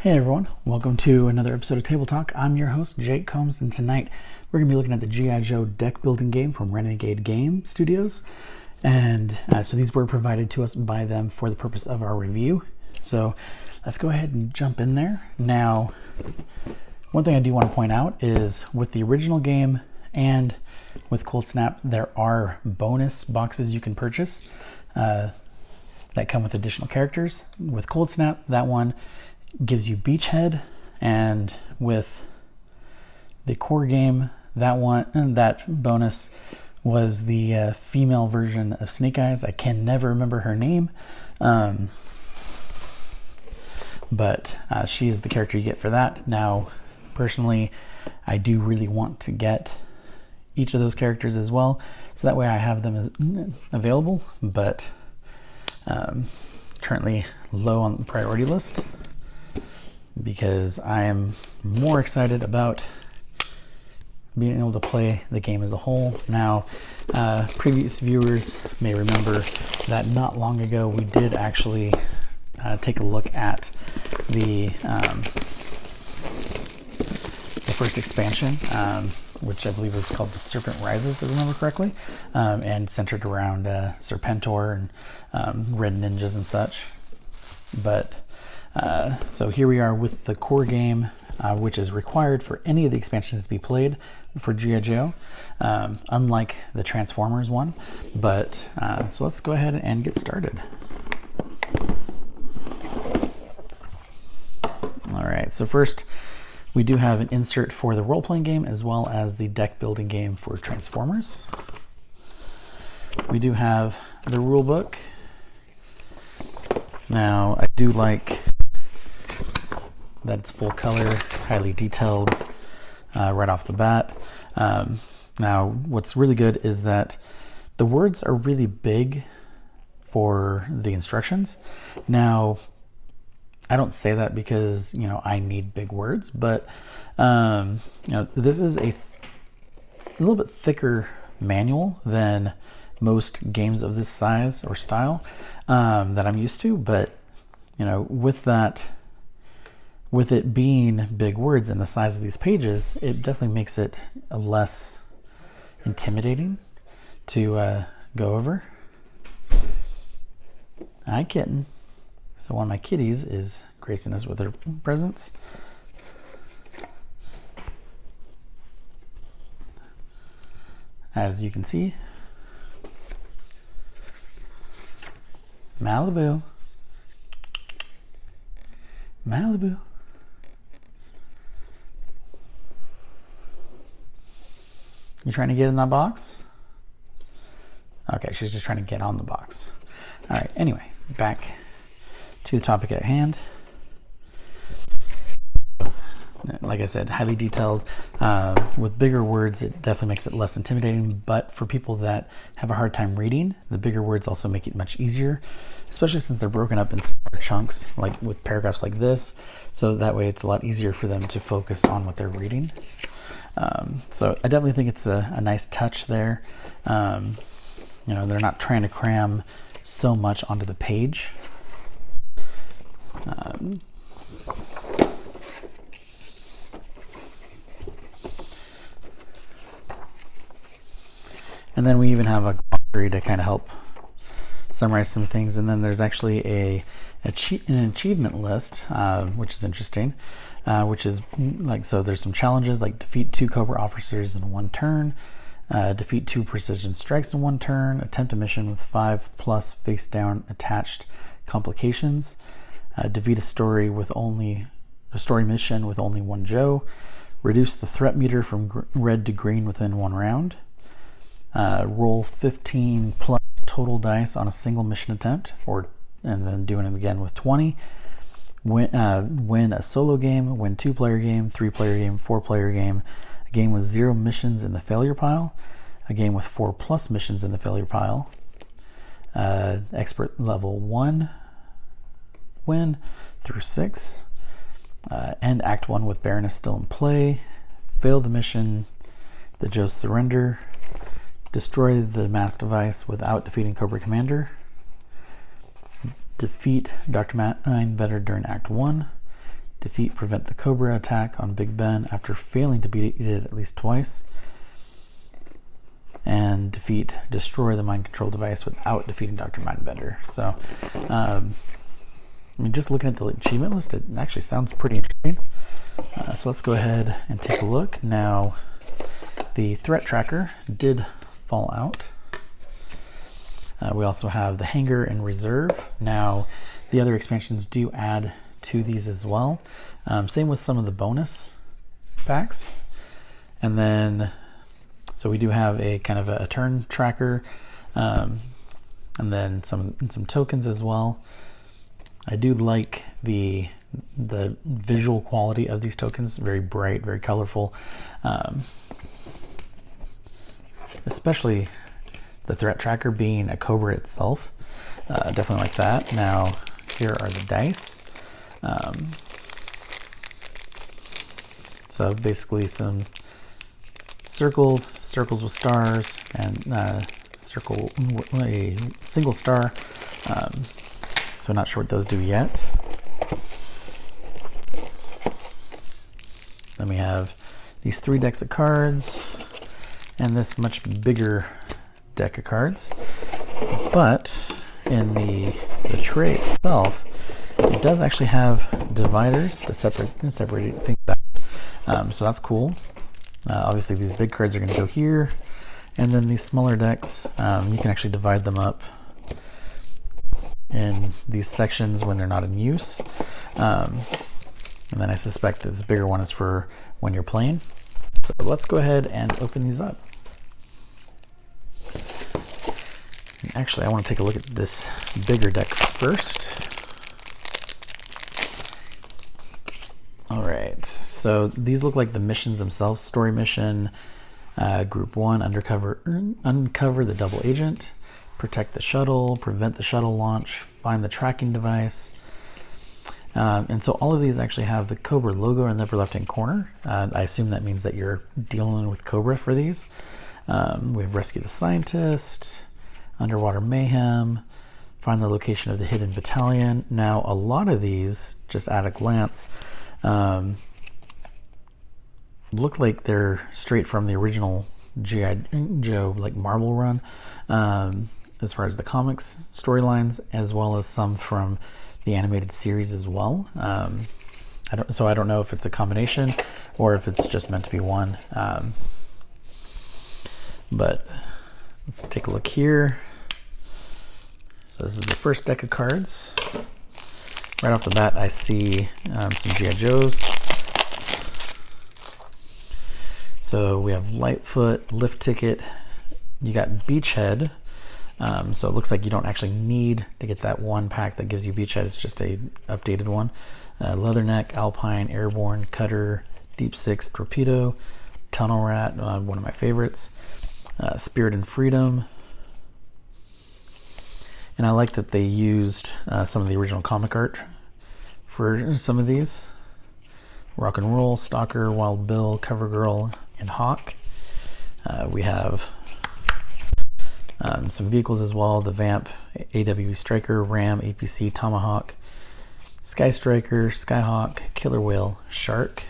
Hey everyone, welcome to another episode of Table Talk. I'm your host, Jake Combs, and tonight we're going to be looking at the G.I. Joe deck building game from Renegade Game Studios. And so these were provided to us by them for the purpose of our review. So let's go ahead and jump in there. Now, one thing I do want to point out is with the original game and with Cold Snap, there are bonus boxes you can purchase that come with additional characters. With Cold Snap, that one gives you Beachhead, and with the core game, that bonus was the female version of Snake Eyes. I can never remember her name, but she is the character you get for that. Now, personally, I do really want to get each of those characters as well, so that way I have them as available, but currently low on the priority list, because I am more excited about being able to play the game as a whole. Now, previous viewers may remember that not long ago we did actually take a look at the first expansion, which I believe was called The Serpent Rises, if I remember correctly, and centered around Serpentor and Red Ninjas and such. But so here we are with the core game, which is required for any of the expansions to be played for G.I. Joe, unlike the Transformers one. But so let's go ahead and get started. All right, so first we do have an insert for the role-playing game as well as the deck building game for Transformers. We do have the rule book. Now, I do like that it's full color, highly detailed right off the bat. Now, what's really good is that the words are really big for the instructions. Now, I don't say that because, I need big words, but, this is a little bit thicker manual than most games of this size or style that I'm used to. But, with it being big words and the size of these pages, it definitely makes it less intimidating to go over. Hi, kitten. So one of my kitties is gracing us with her presence. As you can see, Malibu. Malibu. You trying to get in that box? Okay, she's just trying to get on the box. All right, anyway, back to the topic at hand. Like I said, highly detailed. With bigger words, it definitely makes it less intimidating, but for people that have a hard time reading, the bigger words also make it much easier, especially since they're broken up in smaller chunks, like with paragraphs like this, so that way it's a lot easier for them to focus on what they're reading. So I definitely think it's a nice touch there. They're not trying to cram so much onto the page. And then we even have a glossary to kind of help summarize some things. And then there's actually an achievement list, which is interesting, which is so there's some challenges like defeat 2 Cobra officers in 1 turn, defeat 2 precision strikes in 1 turn, attempt a mission with 5+ face down attached complications, defeat a story mission with only 1 Joe, reduce the threat meter from red to green within 1 round, roll 15+ total dice on a single mission attempt, and then doing it again with 20. Win a solo game, win 2-player game, 3-player game, 4-player game, a game with 0 missions in the failure pile, a game with 4+ missions in the failure pile, expert level 1 win through 6, end Act 1 with Baroness still in play, fail the mission, the Joe's surrender, destroy the mass device without defeating Cobra Commander, defeat Dr. Mindbender during Act 1, Defeat, prevent the Cobra attack on Big Ben after failing to beat it at least twice. And defeat, destroy the mind control device without defeating Dr. Mindbender. So, I mean, just looking at the achievement list, it actually sounds pretty interesting. So let's go ahead and take a look. Now, the threat tracker did fall out. We also have the hangar and reserve. Now, the other expansions do add to these as well. Same with some of the bonus packs. And then, so we do have a kind of a turn tracker, and then some tokens as well. I do like the visual quality of these tokens. Very bright, very colorful. Especially the threat tracker being a Cobra itself. Definitely like that. Now, here are the dice. So basically some circles with stars, and a single star. So not sure what those do yet. Then we have these 3 decks of cards and this much bigger deck of cards. But in the tray itself, it does actually have dividers to separate things out. So that's cool. Obviously these big cards are going to go here, and then these smaller decks, you can actually divide them up in these sections when they're not in use. And then I suspect that this bigger one is for when you're playing. So let's go ahead and open these up. Actually, I want to take a look at this bigger deck first. All right, so these look like the missions themselves. Story mission, group 1, uncover the double agent, protect the shuttle, prevent the shuttle launch, find the tracking device. And so all of these actually have the Cobra logo in the upper left-hand corner. I assume that means that you're dealing with Cobra for these. We have rescue the scientist, underwater mayhem, find the location of the hidden battalion. Now, a lot of these, just at a glance, look like they're straight from the original G.I. Joe, like Marvel run, as far as the comics storylines, as well as some from the animated series as well. I don't know if it's a combination or if it's just meant to be one. But let's take a look here. So this is the first deck of cards. Right off the bat, I see some G.I. Joes. So we have Lightfoot, Lift Ticket. You got Beachhead. So it looks like you don't actually need to get that one pack that gives you Beachhead. It's just a updated one. Leatherneck, Alpine, Airborne, Cutter, Deep Six, Torpedo, Tunnel Rat, one of my favorites. Spirit and Freedom. And I like that they used some of the original comic art for some of these. Rock and Roll, Stalker, Wild Bill, Cover Girl, and Hawk. We have some vehicles as well: the Vamp, AWE Striker, Ram, APC, Tomahawk, Sky Striker, Skyhawk, Killer Whale, Shark.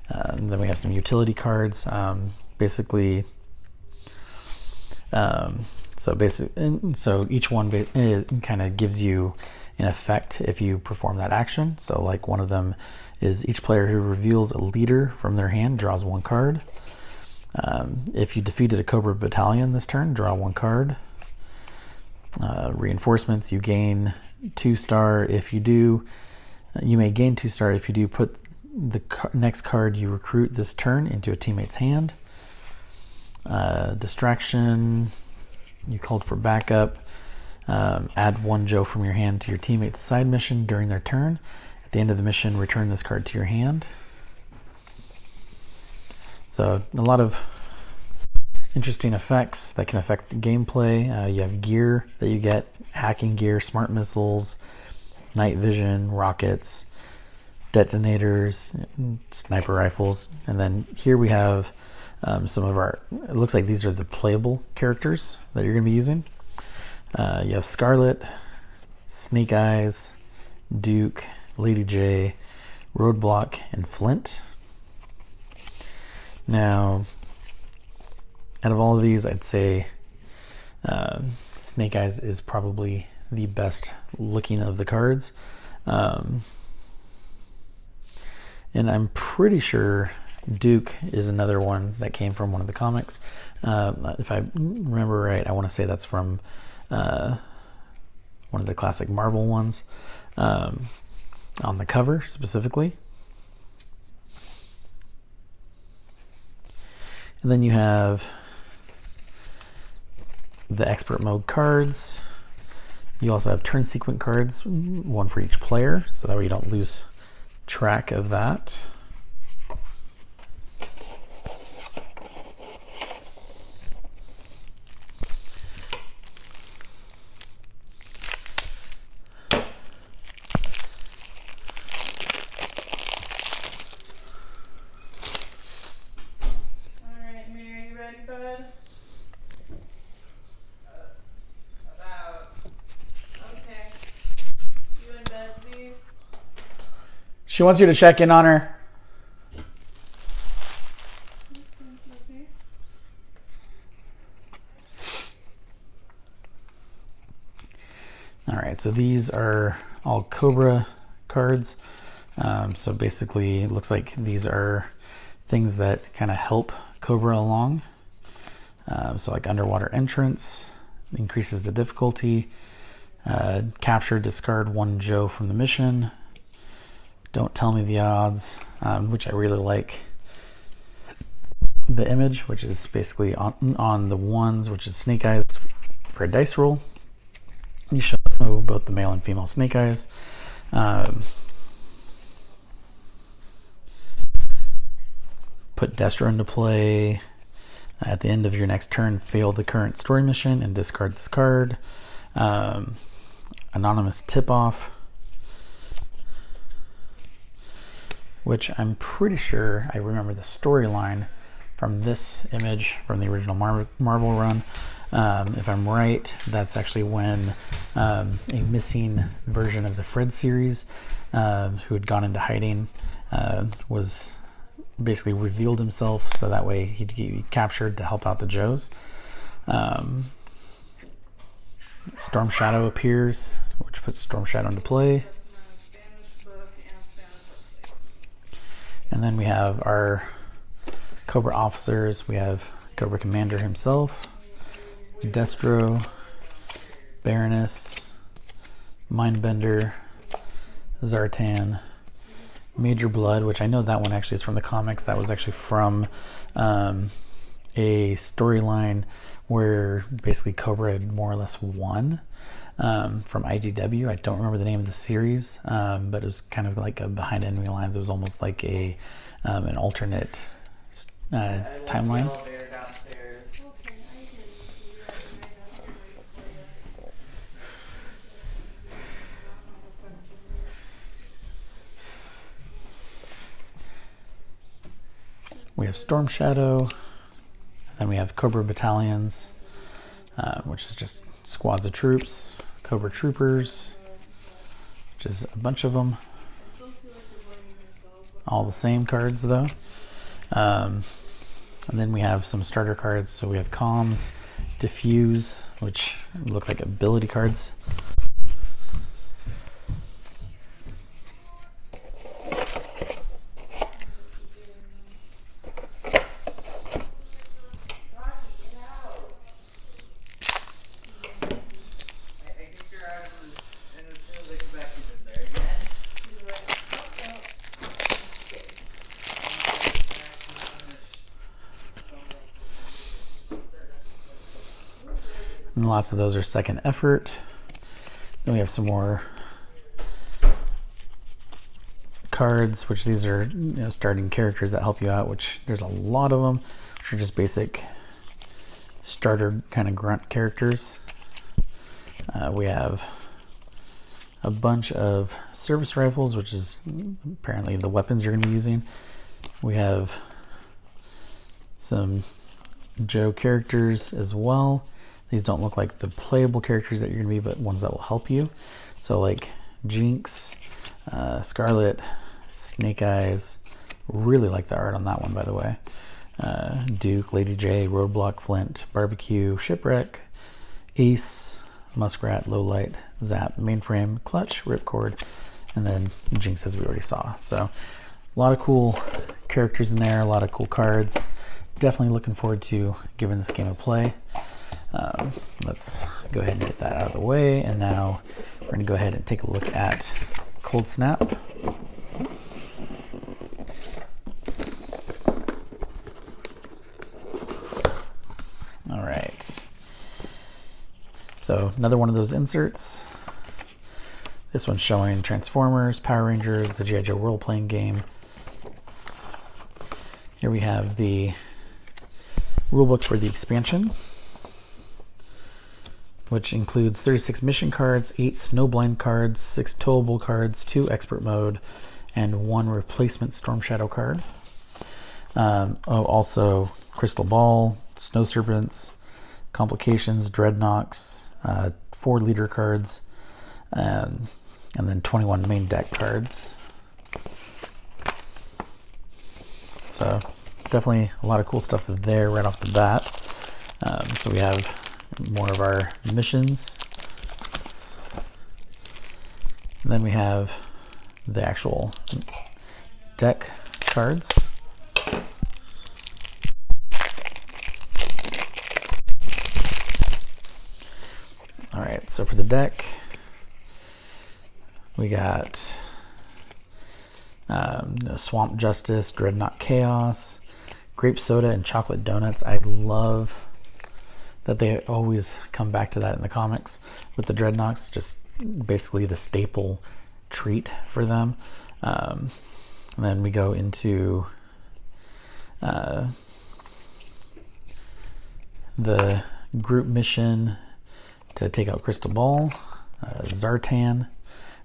And then we have some utility cards. So each one kind of gives you an effect if you perform that action. So like one of them is each player who reveals a leader from their hand draws 1 card. If you defeated a Cobra battalion this turn, draw 1 card. Reinforcements, you gain 2-star. If you do, you may gain 2-star if you do put the next card you recruit this turn into a teammate's hand. Distraction, you called for backup. Add 1 Joe from your hand to your teammate's side mission during their turn. At the end of the mission, return this card to your hand. So a lot of interesting effects that can affect gameplay. You have gear that you get: hacking gear, smart missiles, night vision, rockets, detonators, sniper rifles. And then here we have some of our, it looks like these are the playable characters that you're going to be using. You have Scarlet, Snake Eyes, Duke, Lady J, Roadblock, and Flint. Now, out of all of these, I'd say Snake Eyes is probably the best looking of the cards. And I'm pretty sure Duke is another one that came from one of the comics. If I remember right, I want to say that's from one of the classic Marvel ones, on the cover specifically. And then you have the expert mode cards. You also have turn sequence cards, one for each player, so that way you don't lose track of that. She wants you to check in on her. All right, so these are all Cobra cards. So basically, it looks like these are things that kind of help Cobra along. So like underwater entrance, increases the difficulty. Capture, discard one Joe from the mission. Don't tell me the odds, which I really like. The image, which is basically on the ones, which is Snake Eyes for a dice roll. You show both the male and female Snake Eyes. Put Destro into play. At the end of your next turn, fail the current story mission and discard this card. Anonymous tip-off, which I'm pretty sure I remember the storyline from this image from the original Marvel run. If I'm right, that's actually when a missing version of the Fred series, who had gone into hiding, was basically revealed himself, so that way he'd be captured to help out the Joes. Storm Shadow appears, which puts Storm Shadow into play. And then we have our Cobra officers. We have Cobra Commander himself, Destro, Baroness, Mindbender, Zartan, Major Blood, which I know that one actually is from the comics. That was actually from a storyline where basically Cobra had more or less won from IDW. I don't remember the name of the series, but it was kind of like a behind enemy lines. It was almost like an alternate timeline. We have Storm Shadow, and then we have Cobra Battalions, which is just squads of troops, Cobra Troopers, which is a bunch of them. All the same cards though. And then we have some starter cards. So we have Comms, Diffuse, which look like ability cards. And lots of those are second effort. Then we have some more cards, which these are starting characters that help you out, which there's a lot of them, which are just basic starter kind of grunt characters. We have a bunch of service rifles, which is apparently the weapons you're going to be using. We have some Joe characters as well. These don't look like the playable characters that you're going to be, but ones that will help you. So like Jinx, Scarlet, Snake Eyes. Really like the art on that one, by the way. Duke, Lady J, Roadblock, Flint, Barbecue, Shipwreck, Ace, Muskrat, Lowlight, Zap, Mainframe, Clutch, Ripcord, and then Jinx, as we already saw. So a lot of cool characters in there, a lot of cool cards. Definitely looking forward to giving this game a play. Let's go ahead and get that out of the way, and now we're going to go ahead and take a look at Cold Snap. All right, so another one of those inserts. This one's showing Transformers, Power Rangers, the G.I. Joe role-playing game. Here we have the rulebook for the expansion, which includes 36 mission cards, 8 snowblind cards, 6 towable cards, 2 expert mode, and 1 replacement Storm Shadow card. Also Crystal Ball, Snow Serpents, Complications, Dreadnoks, 4 leader cards, and then 21 main deck cards. So definitely a lot of cool stuff there right off the bat. So we have more of our missions. And then we have the actual deck cards. All right, so for the deck, we got Swamp Justice, Dreadnought Chaos, Grape Soda, and Chocolate Donuts. I love that they always come back to that in the comics with the Dreadnoughts, just basically the staple treat for them. And then we go into the group mission to take out Crystal Ball, Zartan,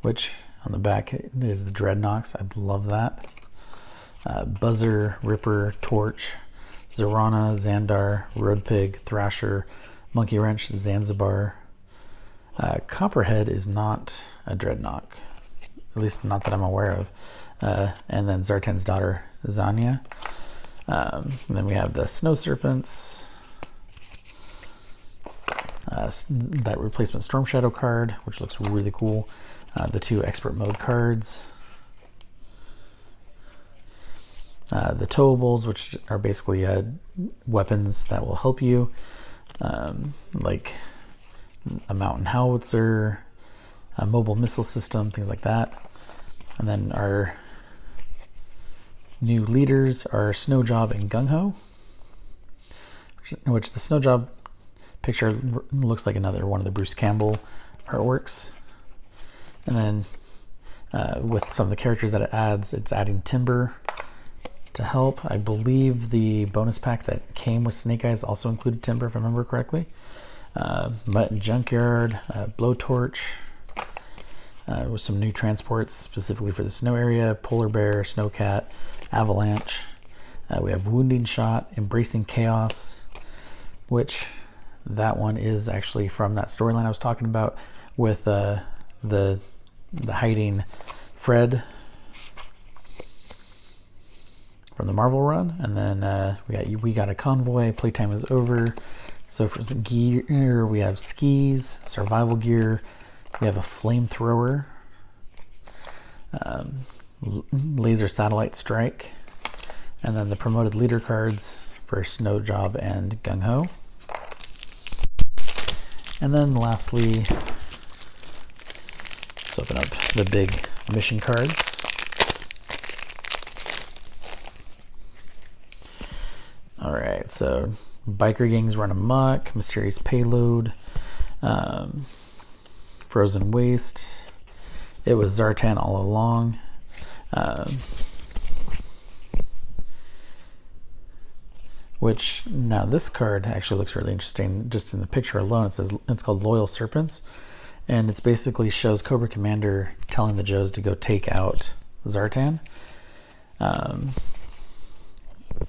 which on the back is the Dreadnoks. I love that. Buzzer, Ripper, Torch, Zorana, Xandar, Roadpig, Thrasher, Monkey Wrench, Zanzibar. Copperhead is not a Dreadnought, at least not that I'm aware of. And then Zartan's daughter, Zanya. And then we have the Snow Serpents, that replacement Storm Shadow card, which looks really cool. The 2 expert mode cards. The towables, which are basically weapons that will help you, like a mountain howitzer, a mobile missile system, things like that. And then our new leaders are Snow Job and Gung Ho, which the Snow Job picture looks like another one of the Bruce Campbell artworks. And then with some of the characters that it adds, it's adding Timber to help. I believe the bonus pack that came with Snake Eyes also included Timber, if I remember correctly. Mutt and Junkyard, Blowtorch, with some new transports specifically for the snow area, Polar Bear, Snowcat, Avalanche. We have Wounding Shot, Embracing Chaos, which that one is actually from that storyline I was talking about with the hiding Fred from the Marvel run. And then we got a Convoy, Playtime is Over. So for some gear, we have skis, survival gear, we have a flamethrower, laser satellite strike, and then the promoted leader cards for Snow Job and Gung Ho. And then lastly, let's open up the big mission cards. All right, so Biker Gangs Run Amok, Mysterious Payload, Frozen Waste. It was Zartan all along. Which now this card actually looks really interesting. Just in the picture alone, it says it's called Loyal Serpents, and it's basically shows Cobra Commander telling the Joes to go take out Zartan.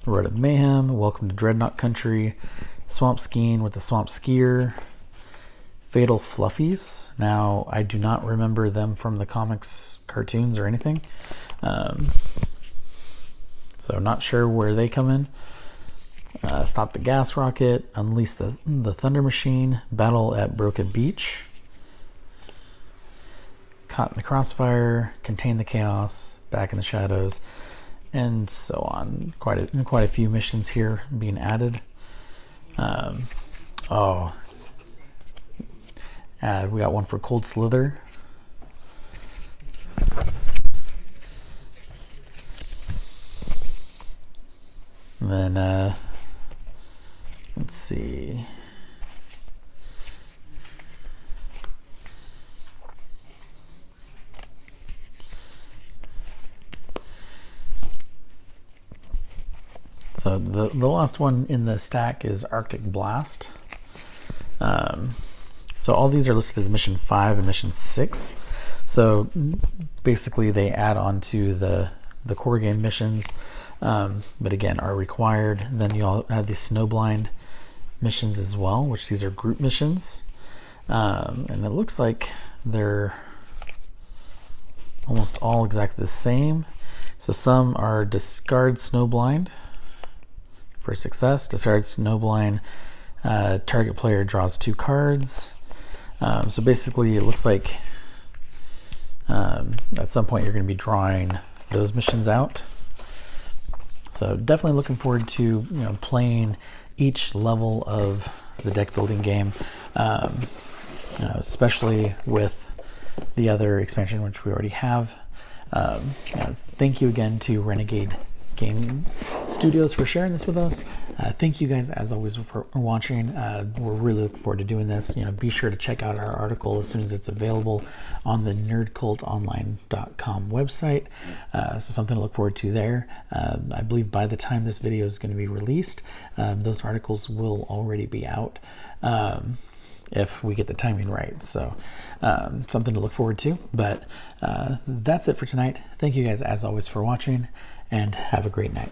Road of Mayhem, Welcome to Dreadnought Country, Swamp Skiing with the Swamp Skier, Fatal Fluffies. Now, I do not remember them from the comics, cartoons, or anything. So not sure where they come in. Stop the Gas Rocket, Unleash the Thunder Machine, Battle at Broca Beach, Caught in the Crossfire, Contain the Chaos, Back in the Shadows, and so on. Quite a few missions here being added. We got one for Cold Slither. And then let's see. So the last one in the stack is Arctic Blast. So all these are listed as mission 5 and mission 6. So basically they add on to the core game missions, but again are required. Then you all have these Snowblind missions as well, which these are group missions. And it looks like they're almost all exactly the same. So some are discard Snowblind for success, discard Snowblind, target player draws 2 cards. So basically it looks like at some point you're going to be drawing those missions out. So definitely looking forward to playing each level of the deck building game, especially with the other expansion which we already have. Thank you again to Renegade Game Studios for sharing this with us. Thank you guys as always for watching. We're really looking forward to doing this. Be sure to check out our article as soon as it's available on the nerdcultonline.com website. So something to look forward to there. I believe by the time this video is going to be released, those articles will already be out. If we get the timing right. So something to look forward to. But that's it for tonight. Thank you guys as always for watching, and have a great night.